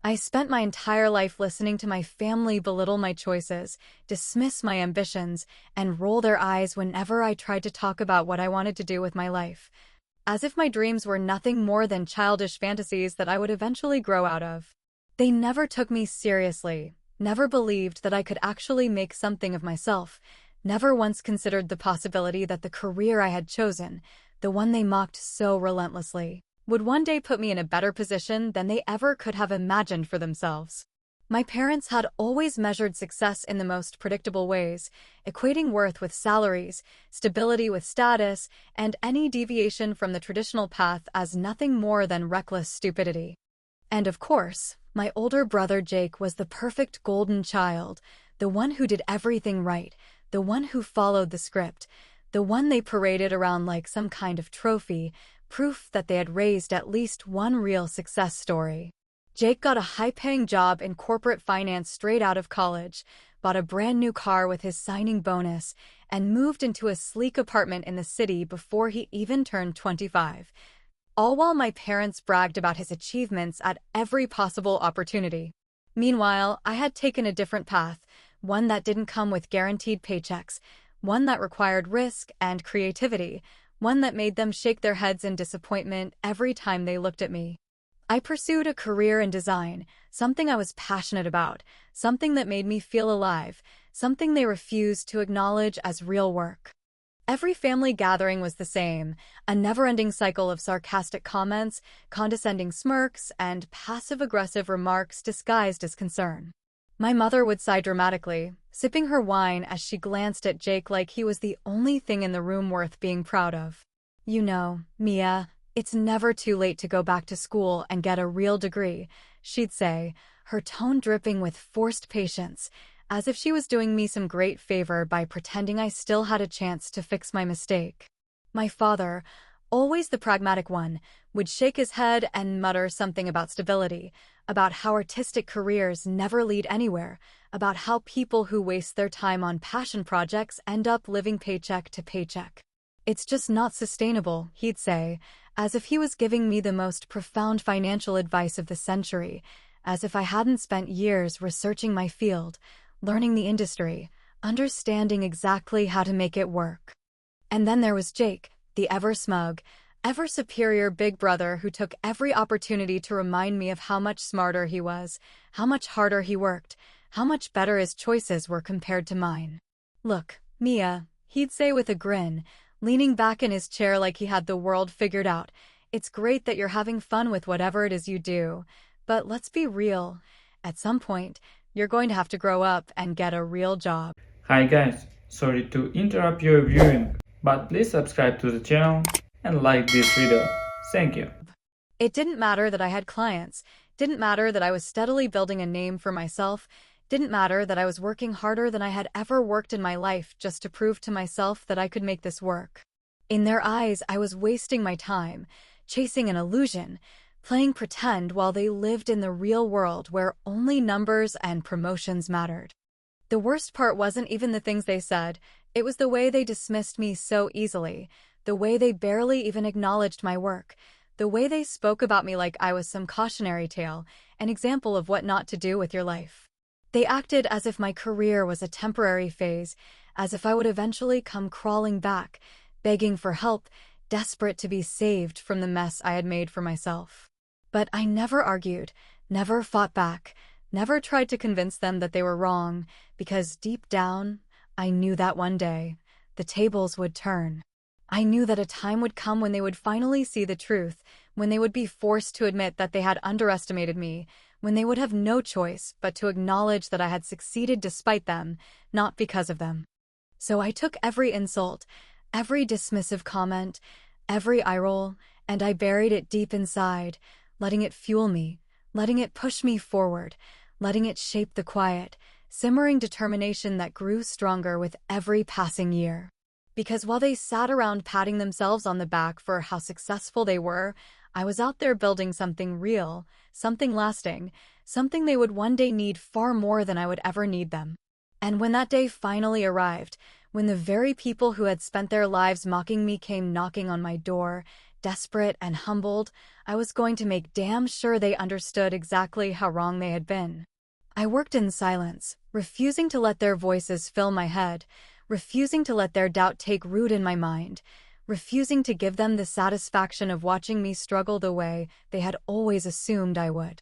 I spent my entire life listening to my family belittle my choices, dismiss my ambitions, and roll their eyes whenever I tried to talk about what I wanted to do with my life, as if my dreams were nothing more than childish fantasies that I would eventually grow out of. They never took me seriously, never believed that I could actually make something of myself, never once considered the possibility that the career I had chosen, the one they mocked so relentlessly, would one day put me in a better position than they ever could have imagined for themselves. My parents had always measured success in the most predictable ways, equating worth with salaries, stability with status, and any deviation from the traditional path as nothing more than reckless stupidity. And of course, my older brother Jake was the perfect golden child, the one who did everything right, the one who followed the script, the one they paraded around like some kind of trophy, proof that they had raised at least one real success story. Jake got a high-paying job in corporate finance straight out of college, bought a brand new car with his signing bonus, and moved into a sleek apartment in the city before he even turned 25. All while my parents bragged about his achievements at every possible opportunity. Meanwhile, I had taken a different path, one that didn't come with guaranteed paychecks, one that required risk and creativity, one that made them shake their heads in disappointment every time they looked at me. I pursued a career in design, something I was passionate about, something that made me feel alive, something they refused to acknowledge as real work. Every family gathering was the same, a never-ending cycle of sarcastic comments, condescending smirks, and passive-aggressive remarks disguised as concern. My mother would sigh dramatically, sipping her wine as she glanced at Jake like he was the only thing in the room worth being proud of. "You know, Mia, it's never too late to go back to school and get a real degree," she'd say, her tone dripping with forced patience, as if she was doing me some great favor by pretending I still had a chance to fix my mistake. My father, always the pragmatic one, would shake his head and mutter something about stability, about how artistic careers never lead anywhere, about how people who waste their time on passion projects end up living paycheck to paycheck. "It's just not sustainable," he'd say, as if he was giving me the most profound financial advice of the century, as if I hadn't spent years researching my field, learning the industry, understanding exactly how to make it work. And then there was Jake, the ever-smug, ever-superior big brother who took every opportunity to remind me of how much smarter he was, how much harder he worked, how much better his choices were compared to mine. "Look, Mia," he'd say with a grin, leaning back in his chair like he had the world figured out, "it's great that you're having fun with whatever it is you do, but let's be real. At some point, you're going to have to grow up and get a real job." Hi guys, sorry to interrupt your viewing, but please subscribe to the channel and like this video. Thank you. It didn't matter that I had clients, didn't matter that I was steadily building a name for myself, didn't matter that I was working harder than I had ever worked in my life just to prove to myself that I could make this work. In their eyes, I was wasting my time, chasing an illusion, playing pretend while they lived in the real world where only numbers and promotions mattered. The worst part wasn't even the things they said, it was the way they dismissed me so easily, the way they barely even acknowledged my work, the way they spoke about me like I was some cautionary tale, an example of what not to do with your life. They acted as if my career was a temporary phase, as if I would eventually come crawling back, begging for help, desperate to be saved from the mess I had made for myself. But I never argued, never fought back, never tried to convince them that they were wrong, because deep down, I knew that one day, the tables would turn. I knew that a time would come when they would finally see the truth, when they would be forced to admit that they had underestimated me, when they would have no choice but to acknowledge that I had succeeded despite them, not because of them. So I took every insult, every dismissive comment, every eye roll, and I buried it deep inside, letting it fuel me, letting it push me forward, letting it shape the quiet, simmering determination that grew stronger with every passing year. Because while they sat around patting themselves on the back for how successful they were, I was out there building something real, something lasting, something they would one day need far more than I would ever need them. And when that day finally arrived, when the very people who had spent their lives mocking me came knocking on my door, desperate and humbled, I was going to make damn sure they understood exactly how wrong they had been. I worked in silence, refusing to let their voices fill my head, refusing to let their doubt take root in my mind, refusing to give them the satisfaction of watching me struggle the way they had always assumed I would.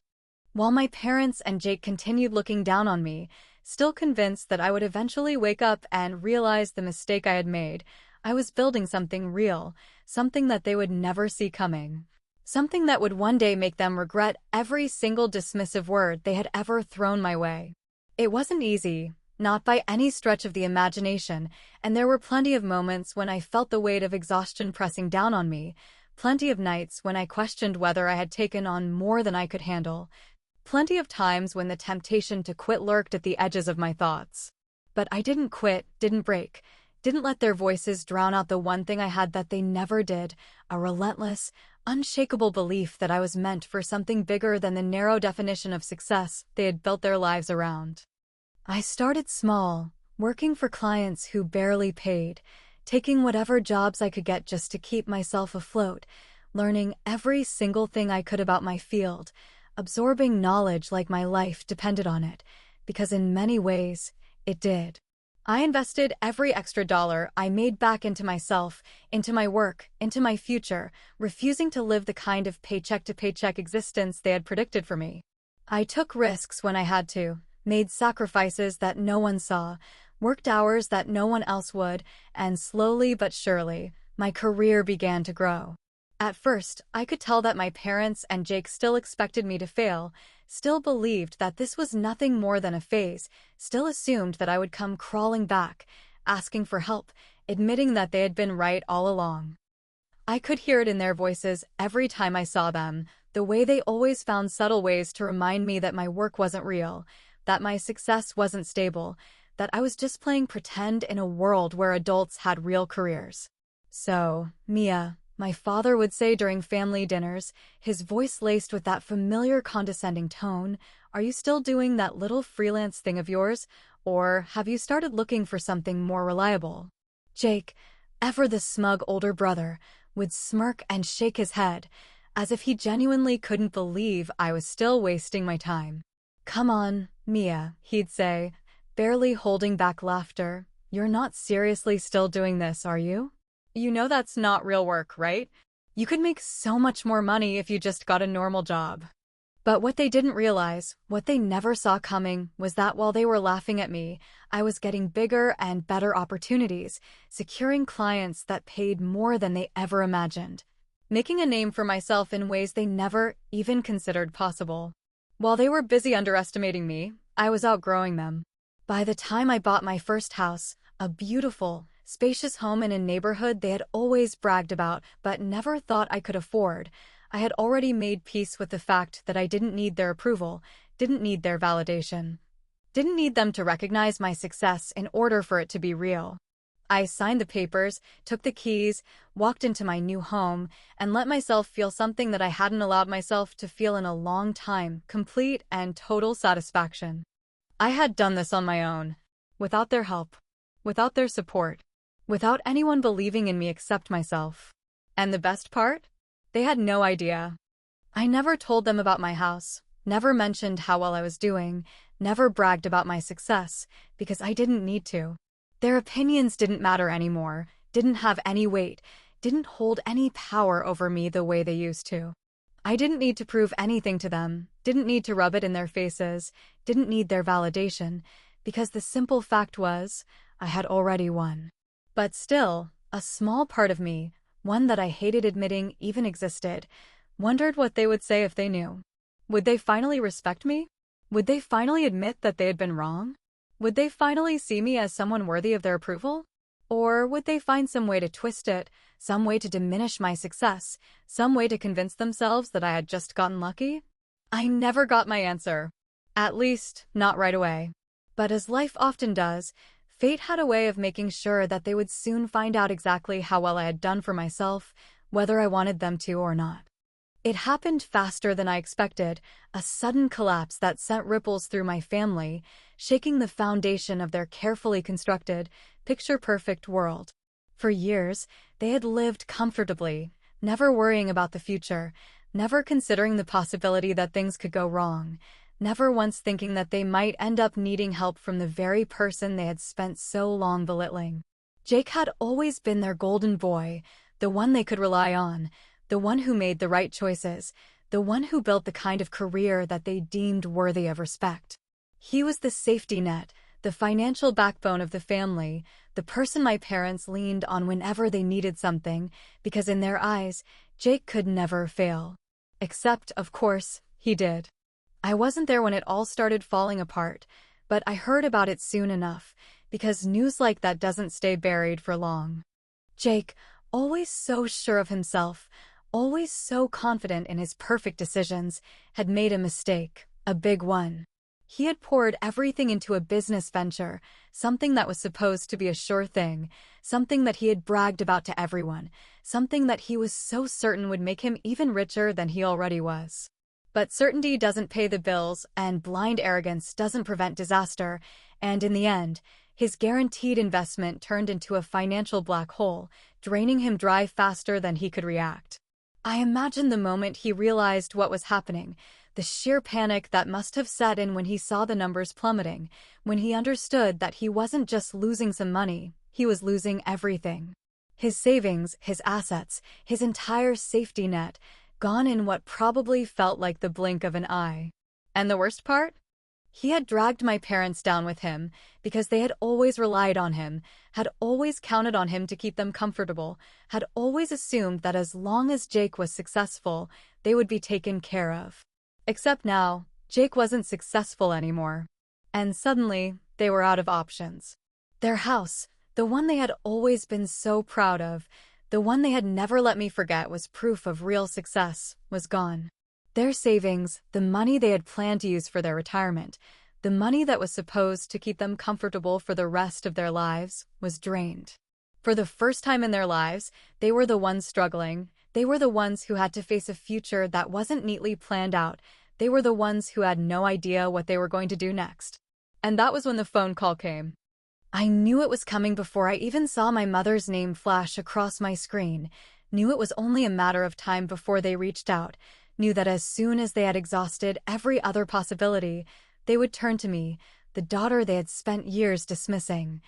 While my parents and Jake continued looking down on me, still convinced that I would eventually wake up and realize the mistake I had made, I was building something real, something that they would never see coming. Something that would one day make them regret every single dismissive word they had ever thrown my way. It wasn't easy, not by any stretch of the imagination, and there were plenty of moments when I felt the weight of exhaustion pressing down on me, plenty of nights when I questioned whether I had taken on more than I could handle, plenty of times when the temptation to quit lurked at the edges of my thoughts. But I didn't quit, didn't break, didn't let their voices drown out the one thing I had that they never did, a relentless, unshakable belief that I was meant for something bigger than the narrow definition of success they had built their lives around. I started small, working for clients who barely paid, taking whatever jobs I could get just to keep myself afloat, learning every single thing I could about my field, absorbing knowledge like my life depended on it, because in many ways, it did. I invested every extra dollar I made back into myself, into my work, into my future, refusing to live the kind of paycheck-to-paycheck existence they had predicted for me. I took risks when I had to, made sacrifices that no one saw, worked hours that no one else would, and slowly but surely, my career began to grow. At first, I could tell that my parents and Jake still expected me to fail, still believed that this was nothing more than a phase, still assumed that I would come crawling back, asking for help, admitting that they had been right all along. I could hear it in their voices every time I saw them, the way they always found subtle ways to remind me that my work wasn't real, that my success wasn't stable, that I was just playing pretend in a world where adults had real careers. So, Mia, my father would say during family dinners, his voice laced with that familiar condescending tone, are you still doing that little freelance thing of yours, or have you started looking for something more reliable? Jake, ever the smug older brother, would smirk and shake his head, as if he genuinely couldn't believe I was still wasting my time. Come on, Mia, he'd say, barely holding back laughter. You're not seriously still doing this, are you? You know that's not real work, right? You could make so much more money if you just got a normal job. But what they didn't realize, what they never saw coming, was that while they were laughing at me, I was getting bigger and better opportunities, securing clients that paid more than they ever imagined, making a name for myself in ways they never even considered possible. While they were busy underestimating me, I was outgrowing them. By the time I bought my first house, a beautiful, spacious home in a neighborhood they had always bragged about but never thought I could afford, I had already made peace with the fact that I didn't need their approval, didn't need their validation, didn't need them to recognize my success in order for it to be real. I signed the papers, took the keys, walked into my new home, and let myself feel something that I hadn't allowed myself to feel in a long time, complete and total satisfaction. I had done this on my own, without their help, without their support, without anyone believing in me except myself. And the best part? They had no idea. I never told them about my house, never mentioned how well I was doing, never bragged about my success, because I didn't need to. Their opinions didn't matter anymore, didn't have any weight, didn't hold any power over me the way they used to. I didn't need to prove anything to them, didn't need to rub it in their faces, didn't need their validation, because the simple fact was, I had already won. But still, a small part of me, one that I hated admitting even existed, wondered what they would say if they knew. Would they finally respect me? Would they finally admit that they had been wrong? Would they finally see me as someone worthy of their approval? Or would they find some way to twist it, some way to diminish my success, some way to convince themselves that I had just gotten lucky? I never got my answer. At least, not right away. But as life often does, fate had a way of making sure that they would soon find out exactly how well I had done for myself, whether I wanted them to or not. It happened faster than I expected, a sudden collapse that sent ripples through my family, shaking the foundation of their carefully constructed, picture-perfect world. For years, they had lived comfortably, never worrying about the future, never considering the possibility that things could go wrong, never once thinking that they might end up needing help from the very person they had spent so long belittling. Jake had always been their golden boy, the one they could rely on, the one who made the right choices, the one who built the kind of career that they deemed worthy of respect. He was the safety net, the financial backbone of the family, the person my parents leaned on whenever they needed something, because in their eyes, Jake could never fail. Except, of course, he did. I wasn't there when it all started falling apart, but I heard about it soon enough, because news like that doesn't stay buried for long. Jake, always so sure of himself, always so confident in his perfect decisions, had made a mistake, a big one. He had poured everything into a business venture, something that was supposed to be a sure thing, something that he had bragged about to everyone, something that he was so certain would make him even richer than he already was. But certainty doesn't pay the bills, and blind arrogance doesn't prevent disaster, and in the end, his guaranteed investment turned into a financial black hole, draining him dry faster than he could react. I imagined the moment he realized what was happening, the sheer panic that must have set in when he saw the numbers plummeting, when he understood that he wasn't just losing some money, he was losing everything. His savings, his assets, his entire safety net, gone in what probably felt like the blink of an eye. And the worst part? He had dragged my parents down with him because they had always relied on him, had always counted on him to keep them comfortable, had always assumed that as long as Jake was successful, they would be taken care of. Except now, Jake wasn't successful anymore. And suddenly, they were out of options. Their house, the one they had always been so proud of, the one they had never let me forget was proof of real success, was gone. Their savings, the money they had planned to use for their retirement, the money that was supposed to keep them comfortable for the rest of their lives, was drained. For the first time in their lives, they were the ones struggling. They were the ones who had to face a future that wasn't neatly planned out. They were the ones who had no idea what they were going to do next. And that was when the phone call came. I knew it was coming before I even saw my mother's name flash across my screen, knew it was only a matter of time before they reached out, knew that as soon as they had exhausted every other possibility, they would turn to me, the daughter they had spent years dismissing,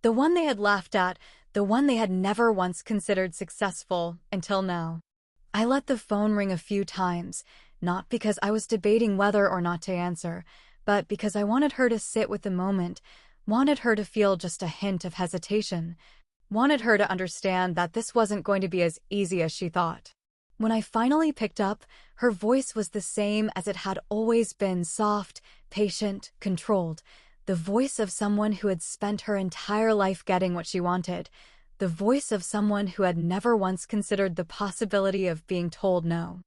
the one they had laughed at, the one they had never once considered successful until now. I let the phone ring a few times, not because I was debating whether or not to answer, but because I wanted her to sit with the moment, wanted her to feel just a hint of hesitation, wanted her to understand that this wasn't going to be as easy as she thought. When I finally picked up, her voice was the same as it had always been, soft, patient, controlled, the voice of someone who had spent her entire life getting what she wanted, the voice of someone who had never once considered the possibility of being told no.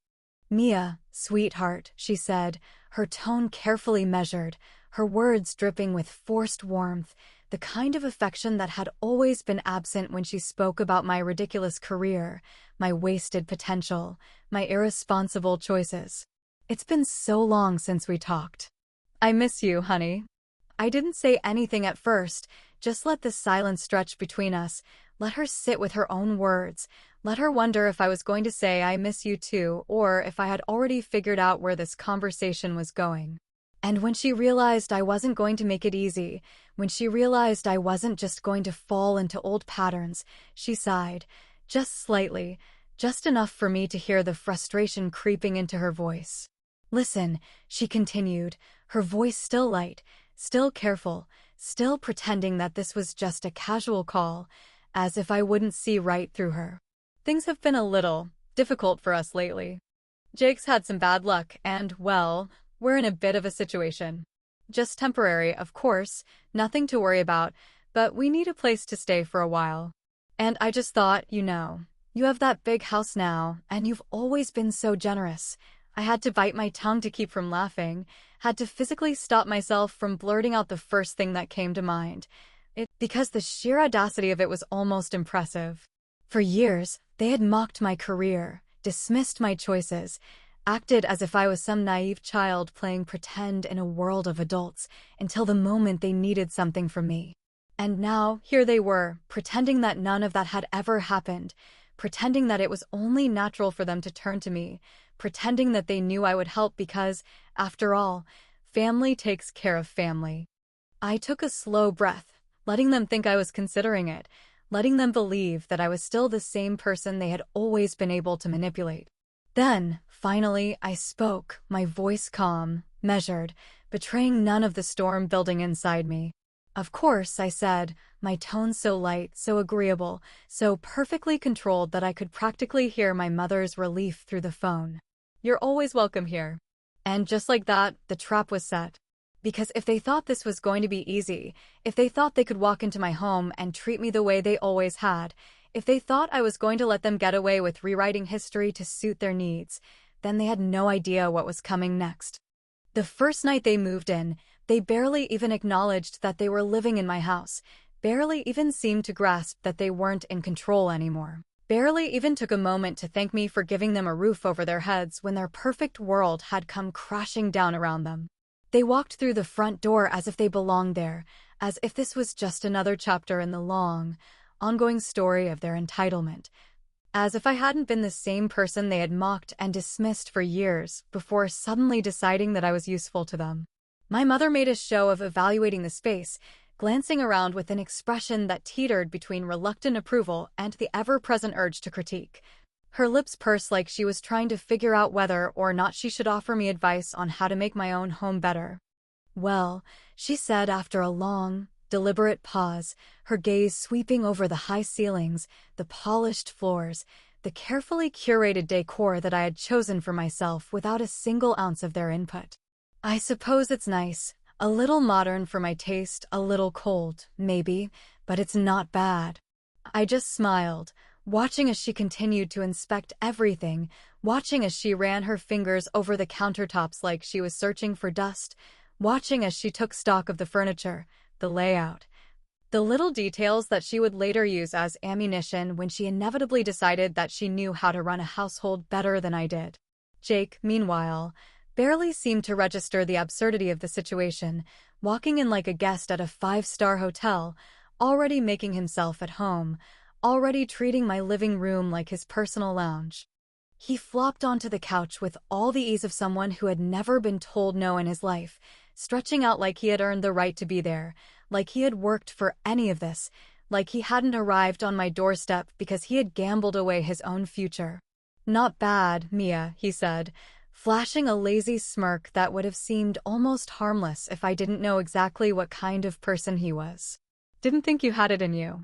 "Mia, sweetheart," she said, her tone carefully measured, her words dripping with forced warmth, the kind of affection that had always been absent when she spoke about my ridiculous career, my wasted potential, my irresponsible choices. "It's been so long since we talked. I miss you, honey." I didn't say anything at first, just let the silence stretch between us, let her sit with her own words, let her wonder if I was going to say I miss you too, or if I had already figured out where this conversation was going. And when she realized I wasn't going to make it easy, when she realized I wasn't just going to fall into old patterns, she sighed, just slightly, just enough for me to hear the frustration creeping into her voice. "Listen," she continued, her voice still light, still careful, still pretending that this was just a casual call, as if I wouldn't see right through her. "Things have been a little difficult for us lately. Jake's had some bad luck, and, well, we're in a bit of a situation. Just temporary, of course, nothing to worry about, but we need a place to stay for a while. And I just thought, you have that big house now, and you've always been so generous." I had to bite my tongue to keep from laughing, had to physically stop myself from blurting out the first thing that came to mind. Because the sheer audacity of it was almost impressive. For years, they had mocked my career, dismissed my choices, acted as if I was some naive child playing pretend in a world of adults, until the moment they needed something from me. And now, here they were, pretending that none of that had ever happened, pretending that it was only natural for them to turn to me, pretending that they knew I would help because, after all, family takes care of family. I took a slow breath, letting them think I was considering it, letting them believe that I was still the same person they had always been able to manipulate. Then, finally, I spoke, my voice calm, measured, betraying none of the storm building inside me. Of course, I said, my tone so light, so agreeable, so perfectly controlled that I could practically hear my mother's relief through the phone. You're always welcome here. And just like that, the trap was set. Because if they thought this was going to be easy, if they thought they could walk into my home and treat me the way they always had, if they thought I was going to let them get away with rewriting history to suit their needs, then they had no idea what was coming next. The first night they moved in, they barely even acknowledged that they were living in my house, barely even seemed to grasp that they weren't in control anymore. Barely even took a moment to thank me for giving them a roof over their heads when their perfect world had come crashing down around them. They walked through the front door as if they belonged there, as if this was just another chapter in the long, ongoing story of their entitlement. As if I hadn't been the same person they had mocked and dismissed for years before suddenly deciding that I was useful to them. My mother made a show of evaluating the space, glancing around with an expression that teetered between reluctant approval and the ever-present urge to critique. Her lips pursed like she was trying to figure out whether or not she should offer me advice on how to make my own home better. Well, she said after a long, deliberate pause, her gaze sweeping over the high ceilings, the polished floors, the carefully curated decor that I had chosen for myself without a single ounce of their input. I suppose it's nice, a little modern for my taste, a little cold, maybe, but it's not bad. I just smiled, watching as she continued to inspect everything, watching as she ran her fingers over the countertops like she was searching for dust, watching as she took stock of the furniture, the layout, the little details that she would later use as ammunition when she inevitably decided that she knew how to run a household better than I did. Jake, meanwhile, barely seemed to register the absurdity of the situation, walking in like a guest at a five-star hotel, already making himself at home, already treating my living room like his personal lounge. He flopped onto the couch with all the ease of someone who had never been told no in his life, stretching out like he had earned the right to be there, like he had worked for any of this, like he hadn't arrived on my doorstep because he had gambled away his own future. "Not bad, Mia," he said, flashing a lazy smirk that would have seemed almost harmless if I didn't know exactly what kind of person he was. "Didn't think you had it in you."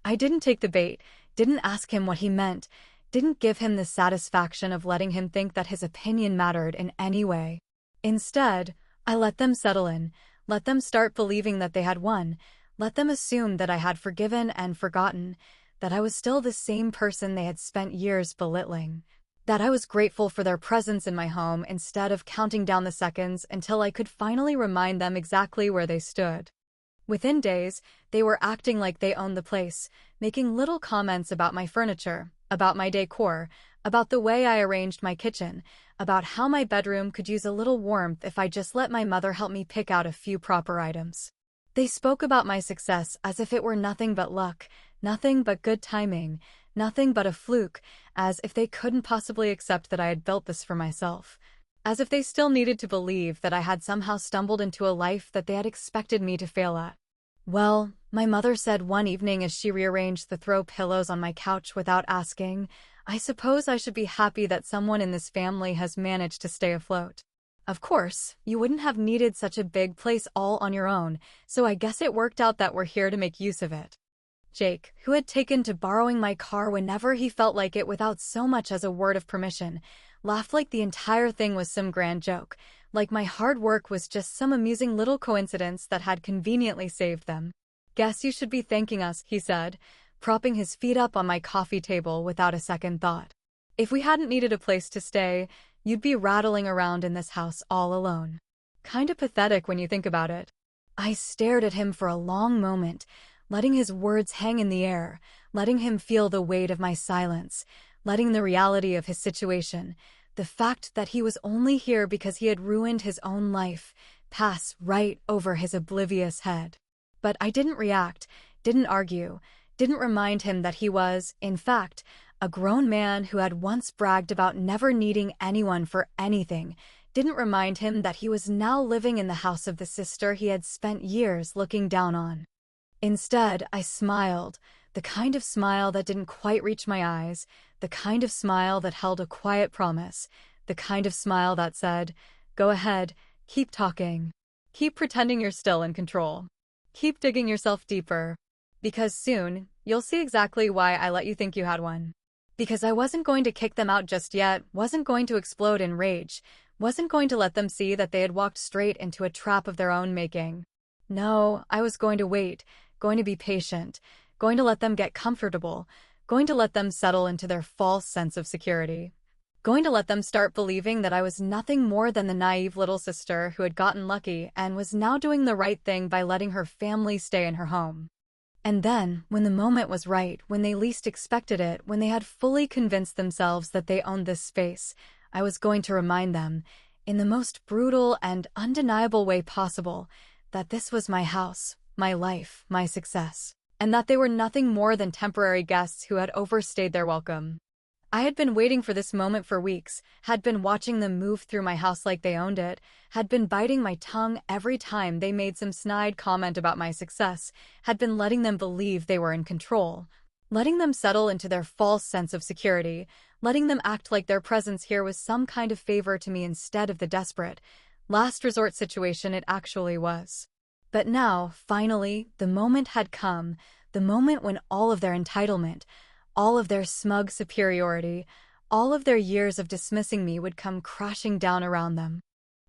I didn't take the bait, didn't ask him what he meant, didn't give him the satisfaction of letting him think that his opinion mattered in any way. Instead, I let them settle in, let them start believing that they had won, let them assume that I had forgiven and forgotten, that I was still the same person they had spent years belittling, that I was grateful for their presence in my home instead of counting down the seconds until I could finally remind them exactly where they stood. Within days, they were acting like they owned the place, making little comments about my furniture, about my decor, about the way I arranged my kitchen, about how my bedroom could use a little warmth if I just let my mother help me pick out a few proper items. They spoke about my success as if it were nothing but luck, nothing but good timing, nothing but a fluke, as if they couldn't possibly accept that I had built this for myself. As if they still needed to believe that I had somehow stumbled into a life that they had expected me to fail at. Well, my mother said one evening as she rearranged the throw pillows on my couch without asking, "I suppose I should be happy that someone in this family has managed to stay afloat. Of course, you wouldn't have needed such a big place all on your own, so I guess it worked out that we're here to make use of it." Jake, who had taken to borrowing my car whenever he felt like it without so much as a word of permission, laughed like the entire thing was some grand joke, like my hard work was just some amusing little coincidence that had conveniently saved them. "Guess you should be thanking us," he said, propping his feet up on my coffee table without a second thought. "If we hadn't needed a place to stay, you'd be rattling around in this house all alone. Kinda pathetic when you think about it." I stared at him for a long moment, letting his words hang in the air, letting him feel the weight of my silence, letting the reality of his situation, the fact that he was only here because he had ruined his own life, pass right over his oblivious head. But I didn't react, didn't argue, didn't remind him that he was, in fact, A grown man who had once bragged about never needing anyone for anything didn't remind him that he was now living in the house of the sister he had spent years looking down on. Instead, I smiled, the kind of smile that didn't quite reach my eyes, the kind of smile that held a quiet promise, the kind of smile that said, "Go ahead, keep talking. Keep pretending you're still in control. Keep digging yourself deeper. Because soon, you'll see exactly why I let you think you had one." Because I wasn't going to kick them out just yet, wasn't going to explode in rage, wasn't going to let them see that they had walked straight into a trap of their own making. No, I was going to wait, going to be patient, going to let them get comfortable, going to let them settle into their false sense of security. Going to let them start believing that I was nothing more than the naive little sister who had gotten lucky and was now doing the right thing by letting her family stay in her home. And then, when the moment was right, when they least expected it, when they had fully convinced themselves that they owned this space, I was going to remind them, in the most brutal and undeniable way possible, that this was my house, my life, my success, and that they were nothing more than temporary guests who had overstayed their welcome. I had been waiting for this moment for weeks, had been watching them move through my house like they owned it, had been biting my tongue every time they made some snide comment about my success, had been letting them believe they were in control, letting them settle into their false sense of security, letting them act like their presence here was some kind of favor to me instead of the desperate, last resort situation it actually was. But now, finally, the moment had come, the moment when all of their entitlement, all of their smug superiority, all of their years of dismissing me would come crashing down around them.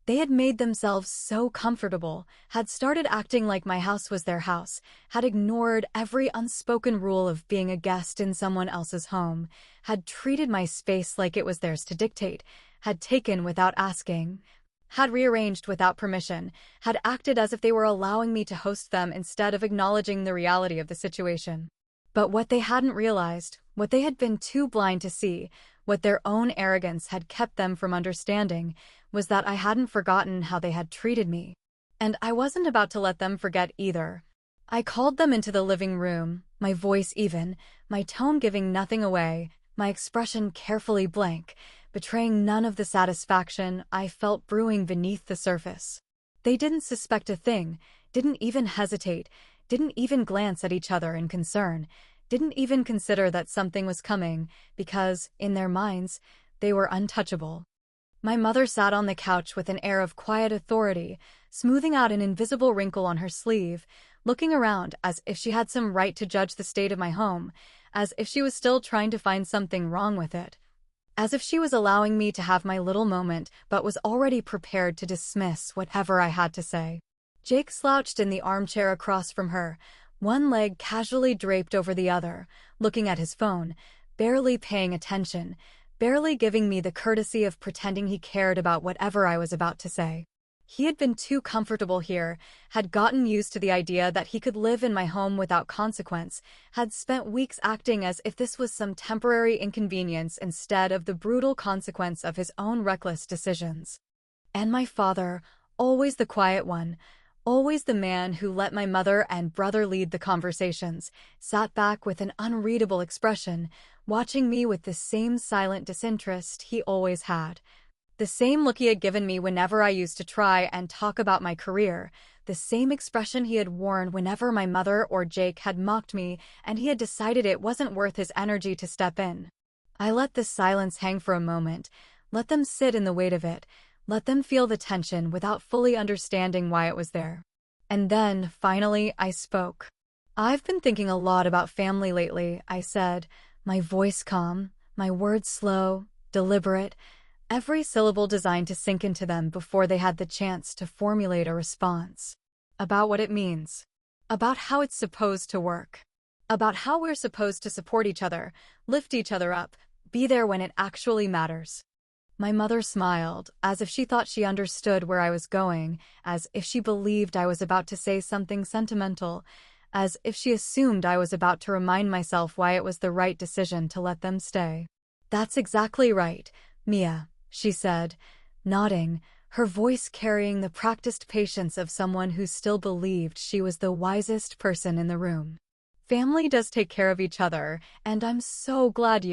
They had made themselves so comfortable, had started acting like my house was their house, had ignored every unspoken rule of being a guest in someone else's home, had treated my space like it was theirs to dictate, had taken without asking, had rearranged without permission, had acted as if they were allowing me to host them instead of acknowledging the reality of the situation. But what they hadn't realized, what they had been too blind to see, what their own arrogance had kept them from understanding, was that I hadn't forgotten how they had treated me. And I wasn't about to let them forget either. I called them into the living room, my voice even, my tone giving nothing away, my expression carefully blank, betraying none of the satisfaction I felt brewing beneath the surface. They didn't suspect a thing, didn't even hesitate, didn't even glance at each other in concern, didn't even consider that something was coming, because, in their minds, they were untouchable. My mother sat on the couch with an air of quiet authority, smoothing out an invisible wrinkle on her sleeve, looking around as if she had some right to judge the state of my home, as if she was still trying to find something wrong with it. As if she was allowing me to have my little moment but was already prepared to dismiss whatever I had to say. Jake slouched in the armchair across from her, one leg casually draped over the other, looking at his phone, barely paying attention, barely giving me the courtesy of pretending he cared about whatever I was about to say. He had been too comfortable here, had gotten used to the idea that he could live in my home without consequence, had spent weeks acting as if this was some temporary inconvenience instead of the brutal consequence of his own reckless decisions. And my father, always the quiet one, always the man who let my mother and brother lead the conversations, sat back with an unreadable expression, watching me with the same silent disinterest he always had. The same look he had given me whenever I used to try and talk about my career, the same expression he had worn whenever my mother or Jake had mocked me and he had decided it wasn't worth his energy to step in. I let the silence hang for a moment, let them sit in the weight of it, let them feel the tension without fully understanding why it was there. And then, finally, I spoke. "I've been thinking a lot about family lately," I said, my voice calm, my words slow, deliberate, every syllable designed to sink into them before they had the chance to formulate a response. About what it means. About how it's supposed to work. About how we're supposed to support each other, lift each other up, be there when it actually matters. My mother smiled, as if she thought she understood where I was going, as if she believed I was about to say something sentimental, as if she assumed I was about to remind myself why it was the right decision to let them stay. "That's exactly right, Mia," she said, nodding, her voice carrying the practiced patience of someone who still believed she was the wisest person in the room. Family does take care of each other, and I'm so glad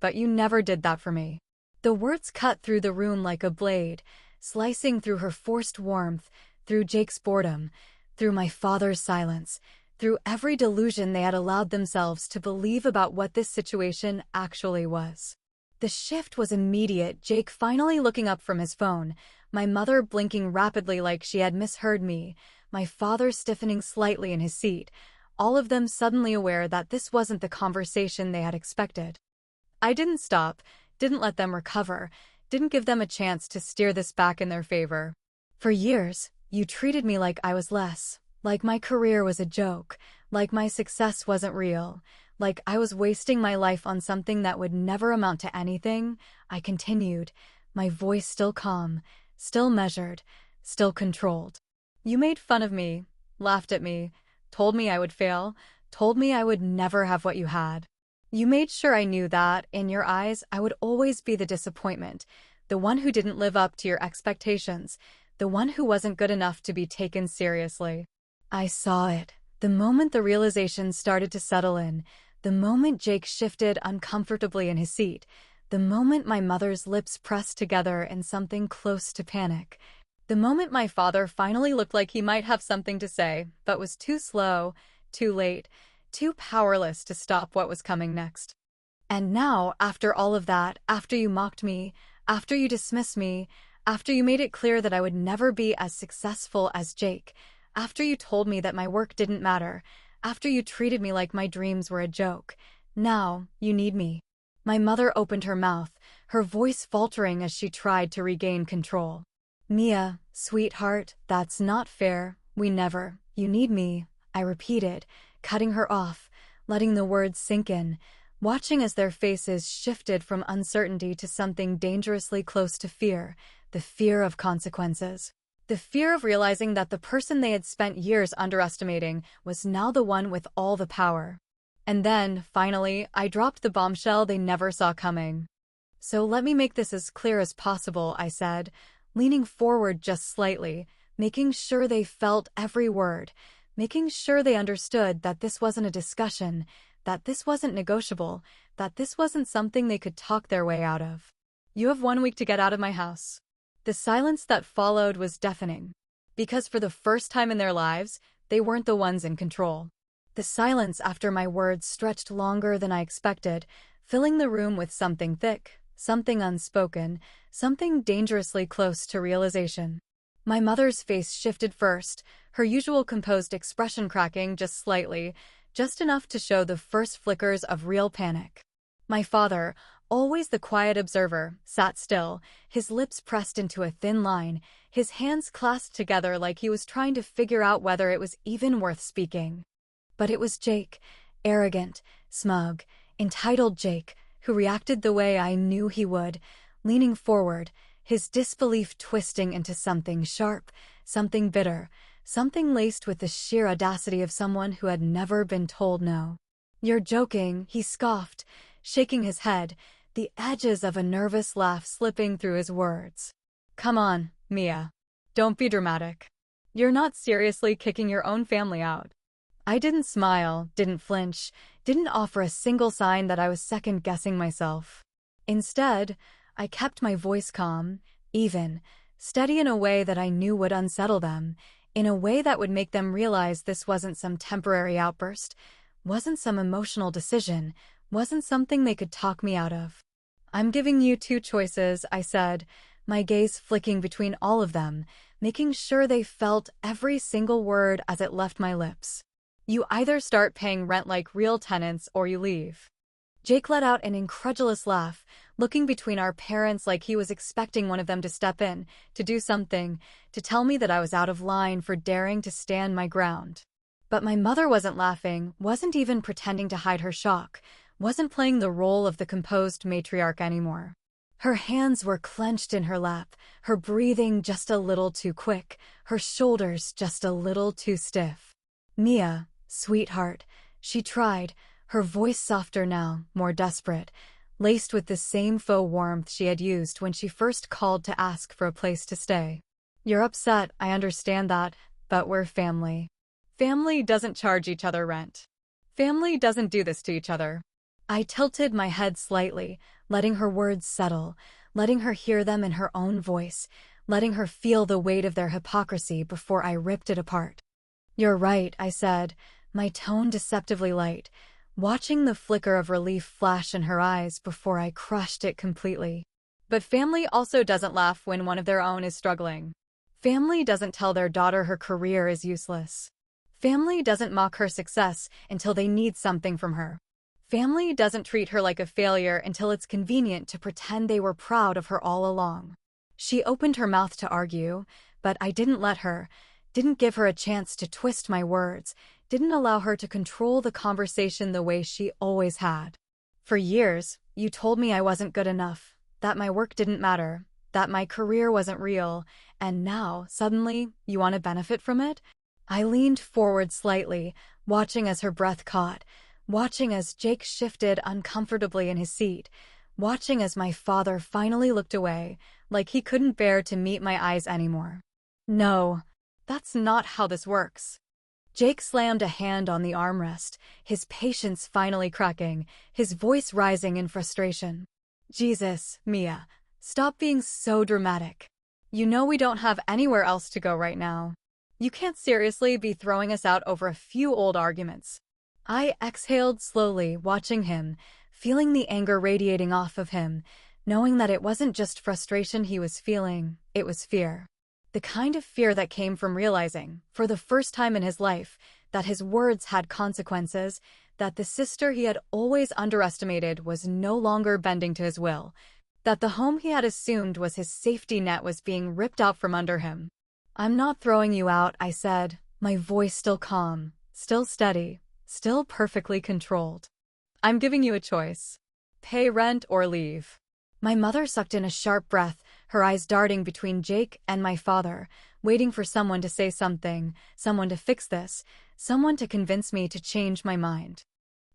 but you never did that for me. The words cut through the room like a blade, slicing through her forced warmth, through Jake's boredom, through my father's silence, through every delusion they had allowed themselves to believe about what this situation actually was. The shift was immediate, Jake finally looking up from his phone, my mother blinking rapidly like she had misheard me, my father stiffening slightly in his seat, all of them suddenly aware that this wasn't the conversation they had expected. I didn't stop, didn't let them recover, didn't give them a chance to steer this back in their favor. For years, you treated me like I was less, like my career was a joke, like my success wasn't real, like I was wasting my life on something that would never amount to anything. I continued, my voice still calm, still measured, still controlled. You made fun of me, laughed at me, told me I would fail, told me I would never have what you had. You made sure I knew that, in your eyes, I would always be the disappointment, the one who didn't live up to your expectations, the one who wasn't good enough to be taken seriously. I saw it. The moment the realization started to settle in, the moment Jake shifted uncomfortably in his seat, the moment my mother's lips pressed together in something close to panic, the moment my father finally looked like he might have something to say, but was too slow, too late, too powerless to stop what was coming next. And now, after all of that, after you mocked me, after you dismissed me, after you made it clear that I would never be as successful as Jake, after you told me that my work didn't matter, after you treated me like my dreams were a joke, now you need me. My mother opened her mouth, her voice faltering as she tried to regain control. Mia, sweetheart, that's not fair. You need me, I repeated, cutting her off, letting the words sink in, watching as their faces shifted from uncertainty to something dangerously close to fear, the fear of consequences. The fear of realizing that the person they had spent years underestimating was now the one with all the power. And then, finally, I dropped the bombshell they never saw coming. So let me make this as clear as possible, I said, leaning forward just slightly, making sure they felt every word, making sure they understood that this wasn't a discussion, that this wasn't negotiable, that this wasn't something they could talk their way out of. You have 1 week to get out of my house. The silence that followed was deafening, because for the first time in their lives, they weren't the ones in control. The silence after my words stretched longer than I expected, filling the room with something thick, something unspoken, something dangerously close to realization. My mother's face shifted first, her usual composed expression cracking just slightly, just enough to show the first flickers of real panic. My father, always the quiet observer, sat still, his lips pressed into a thin line, his hands clasped together like he was trying to figure out whether it was even worth speaking. But it was Jake, arrogant, smug, entitled Jake, who reacted the way I knew he would, leaning forward, his disbelief twisting into something sharp, something bitter, something laced with the sheer audacity of someone who had never been told no. You're joking, he scoffed, shaking his head, the edges of a nervous laugh slipping through his words. Come on, Mia. Don't be dramatic. You're not seriously kicking your own family out. I didn't smile, didn't flinch, didn't offer a single sign that I was second-guessing myself. Instead, I kept my voice calm, even, steady in a way that I knew would unsettle them, in a way that would make them realize this wasn't some temporary outburst, wasn't some emotional decision, wasn't something they could talk me out of. I'm giving you 2 choices, I said, my gaze flicking between all of them, making sure they felt every single word as it left my lips. You either start paying rent like real tenants or you leave. Jake let out an incredulous laugh, looking between our parents like he was expecting one of them to step in, to do something, to tell me that I was out of line for daring to stand my ground. But my mother wasn't laughing, wasn't even pretending to hide her shock, wasn't playing the role of the composed matriarch anymore. Her hands were clenched in her lap, her breathing just a little too quick, her shoulders just a little too stiff. Mia, sweetheart, she tried, her voice softer now, more desperate, laced with the same faux warmth she had used when she first called to ask for a place to stay. You're upset, I understand that, but we're family. Family doesn't charge each other rent. Family doesn't do this to each other. I tilted my head slightly, letting her words settle, letting her hear them in her own voice, letting her feel the weight of their hypocrisy before I ripped it apart. You're right, I said, my tone deceptively light, watching the flicker of relief flash in her eyes before I crushed it completely. But family also doesn't laugh when one of their own is struggling. Family doesn't tell their daughter her career is useless. Family doesn't mock her success until they need something from her. Family doesn't treat her like a failure until it's convenient to pretend they were proud of her all along. She opened her mouth to argue, but I didn't let her, didn't give her a chance to twist my words, didn't allow her to control the conversation the way she always had. For years, you told me I wasn't good enough, that my work didn't matter, that my career wasn't real, and now, suddenly, you want to benefit from it? I leaned forward slightly, watching as her breath caught, watching as Jake shifted uncomfortably in his seat, watching as my father finally looked away, like he couldn't bear to meet my eyes anymore. No, that's not how this works. Jake slammed a hand on the armrest, his patience finally cracking, his voice rising in frustration. Jesus, Mia, stop being so dramatic. You know we don't have anywhere else to go right now. You can't seriously be throwing us out over a few old arguments. I exhaled slowly, watching him, feeling the anger radiating off of him, knowing that it wasn't just frustration he was feeling, it was fear. The kind of fear that came from realizing, for the first time in his life, that his words had consequences, that the sister he had always underestimated was no longer bending to his will, that the home he had assumed was his safety net was being ripped out from under him. I'm not throwing you out, I said, my voice still calm, still steady, still perfectly controlled. I'm giving you a choice. Pay rent or leave. My mother sucked in a sharp breath, her eyes darting between Jake and my father, waiting for someone to say something, someone to fix this, someone to convince me to change my mind.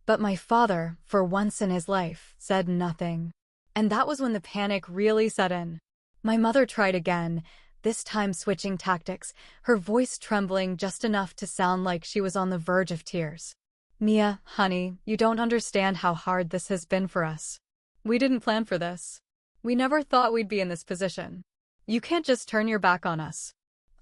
But my father, for once in his life, said nothing. And that was when the panic really set in. My mother tried again, this time switching tactics, her voice trembling just enough to sound like she was on the verge of tears. Mia, honey, you don't understand how hard this has been for us. We didn't plan for this. We never thought we'd be in this position. You can't just turn your back on us.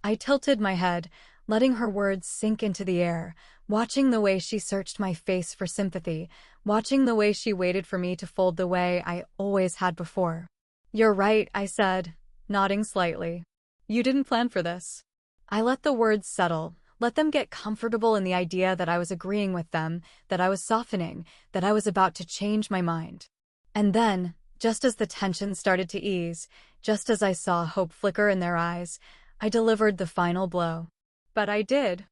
I tilted my head, letting her words sink into the air, watching the way she searched my face for sympathy, watching the way she waited for me to fold the way I always had before. You're right, I said, nodding slightly. You didn't plan for this. I let the words settle, let them get comfortable in the idea that I was agreeing with them, that I was softening, that I was about to change my mind. And then, just as the tension started to ease, just as I saw hope flicker in their eyes, I delivered the final blow. But I did.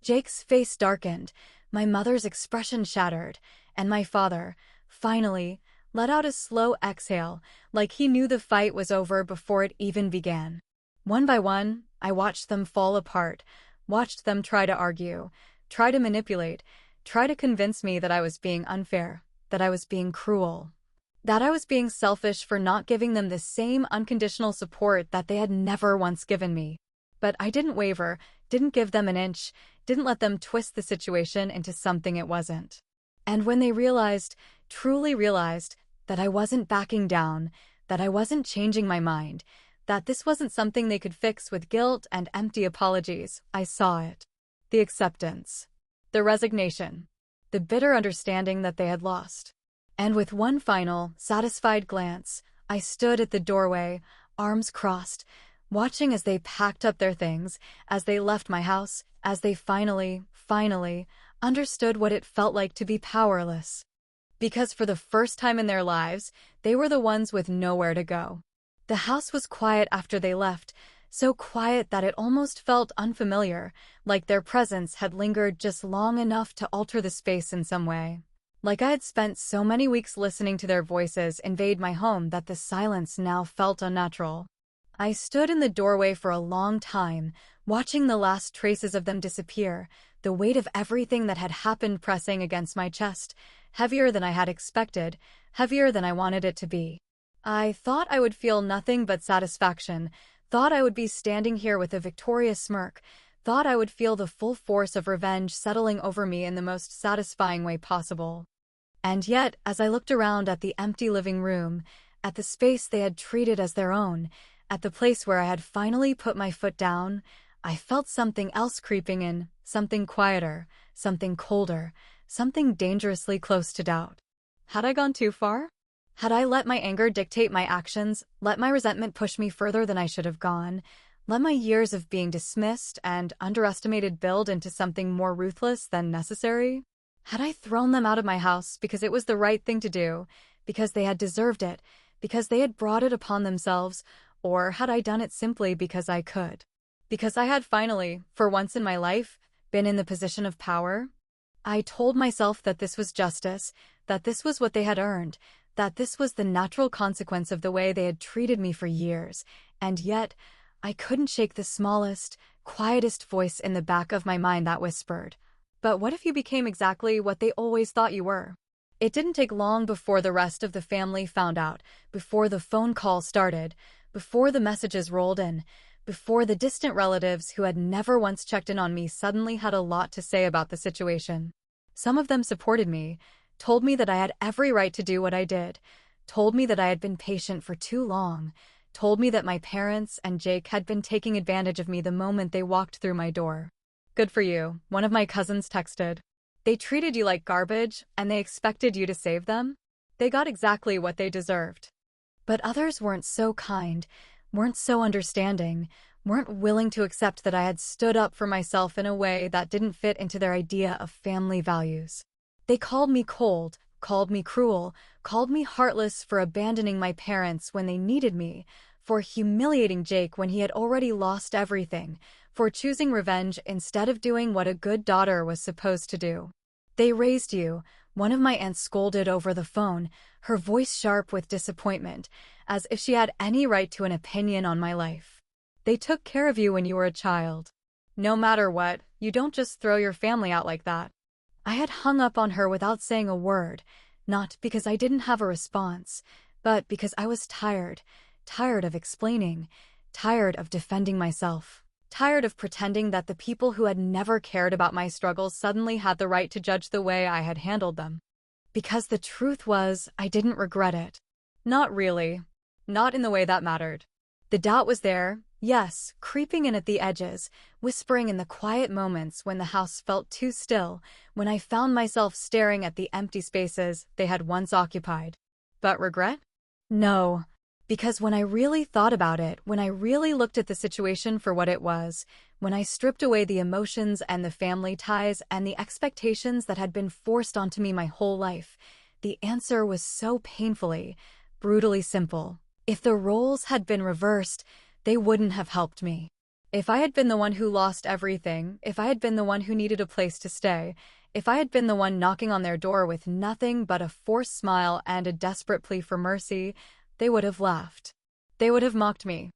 Jake's face darkened, my mother's expression shattered, and my father, finally, let out a slow exhale, like he knew the fight was over before it even began. One by one, I watched them fall apart, watched them try to argue, try to manipulate, try to convince me that I was being unfair, that I was being cruel, that I was being selfish for not giving them the same unconditional support that they had never once given me. But I didn't waver, didn't give them an inch, didn't let them twist the situation into something it wasn't. And when they realized, truly realized, that I wasn't backing down, that I wasn't changing my mind, that this wasn't something they could fix with guilt and empty apologies, I saw it. The acceptance. The resignation. The bitter understanding that they had lost. And with one final, satisfied glance, I stood at the doorway, arms crossed, watching as they packed up their things, as they left my house, as they finally, understood what it felt like to be powerless. Because for the first time in their lives, they were the ones with nowhere to go. The house was quiet after they left, so quiet that it almost felt unfamiliar, like their presence had lingered just long enough to alter the space in some way. Like I had spent so many weeks listening to their voices invade my home that the silence now felt unnatural. I stood in the doorway for a long time, watching the last traces of them disappear, the weight of everything that had happened pressing against my chest, heavier than I had expected, heavier than I wanted it to be. I thought I would feel nothing but satisfaction, thought I would be standing here with a victorious smirk, thought I would feel the full force of revenge settling over me in the most satisfying way possible. And yet, as I looked around at the empty living room, at the space they had treated as their own, at the place where I had finally put my foot down, I felt something else creeping in, something quieter, something colder, something dangerously close to doubt. Had I gone too far? Had I let my anger dictate my actions, let my resentment push me further than I should have gone, let my years of being dismissed and underestimated build into something more ruthless than necessary? Had I thrown them out of my house because it was the right thing to do, because they had deserved it, because they had brought it upon themselves, or had I done it simply because I could? Because I had finally, for once in my life, been in the position of power? I told myself that this was justice, that this was what they had earned, that this was the natural consequence of the way they had treated me for years, and yet, I couldn't shake the smallest, quietest voice in the back of my mind that whispered, "But what if you became exactly what they always thought you were?" It didn't take long before the rest of the family found out, before the phone calls started, before the messages rolled in, before the distant relatives who had never once checked in on me suddenly had a lot to say about the situation. Some of them supported me, told me that I had every right to do what I did, told me that I had been patient for too long, told me that my parents and Jake had been taking advantage of me the moment they walked through my door. "Good for you," one of my cousins texted. "They treated you like garbage, and they expected you to save them? They got exactly what they deserved." But others weren't so kind, weren't so understanding, weren't willing to accept that I had stood up for myself in a way that didn't fit into their idea of family values. They called me cold, called me cruel, called me heartless for abandoning my parents when they needed me, for humiliating Jake when he had already lost everything, for choosing revenge instead of doing what a good daughter was supposed to do. "They raised you," one of my aunts scolded over the phone, her voice sharp with disappointment, as if she had any right to an opinion on my life. "They took care of you when you were a child. No matter what, you don't just throw your family out like that." I had hung up on her without saying a word, not because I didn't have a response, but because I was tired of explaining, tired of defending myself, tired of pretending that the people who had never cared about my struggles suddenly had the right to judge the way I had handled them. Because the truth was, I didn't regret it. Not really. Not in the way that mattered. The doubt was there, yes, creeping in at the edges, whispering in the quiet moments when the house felt too still, when I found myself staring at the empty spaces they had once occupied. But regret? No. Because when I really thought about it, when I really looked at the situation for what it was, when I stripped away the emotions and the family ties and the expectations that had been forced onto me my whole life, the answer was so painfully, brutally simple. If the roles had been reversed, they wouldn't have helped me. If I had been the one who lost everything, if I had been the one who needed a place to stay, if I had been the one knocking on their door with nothing but a forced smile and a desperate plea for mercy, they would have laughed. They would have mocked me.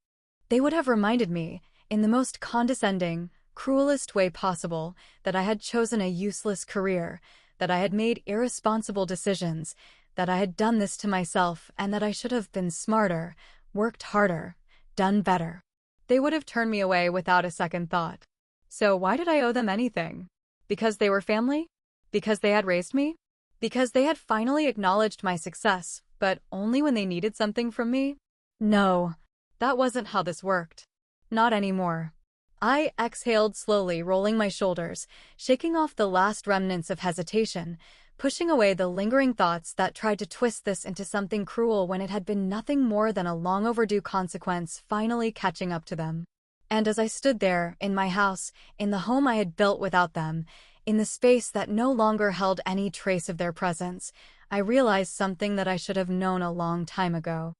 They would have reminded me, in the most condescending, cruelest way possible, that I had chosen a useless career, that I had made irresponsible decisions, that I had done this to myself, and that I should have been smarter, worked harder, done better. They would have turned me away without a second thought. So why did I owe them anything? Because they were family? Because they had raised me? Because they had finally acknowledged my success, but only when they needed something from me? No, that wasn't how this worked. Not anymore. I exhaled slowly, rolling my shoulders, shaking off the last remnants of hesitation, pushing away the lingering thoughts that tried to twist this into something cruel when it had been nothing more than a long overdue consequence finally catching up to them. And as I stood there, in my house, in the home I had built without them, in the space that no longer held any trace of their presence, I realized something that I should have known a long time ago.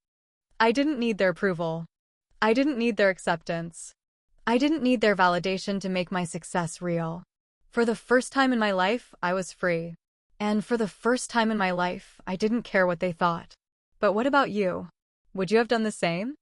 I didn't need their approval. I didn't need their acceptance. I didn't need their validation to make my success real. For the first time in my life, I was free. And for the first time in my life, I didn't care what they thought. But what about you? Would you have done the same?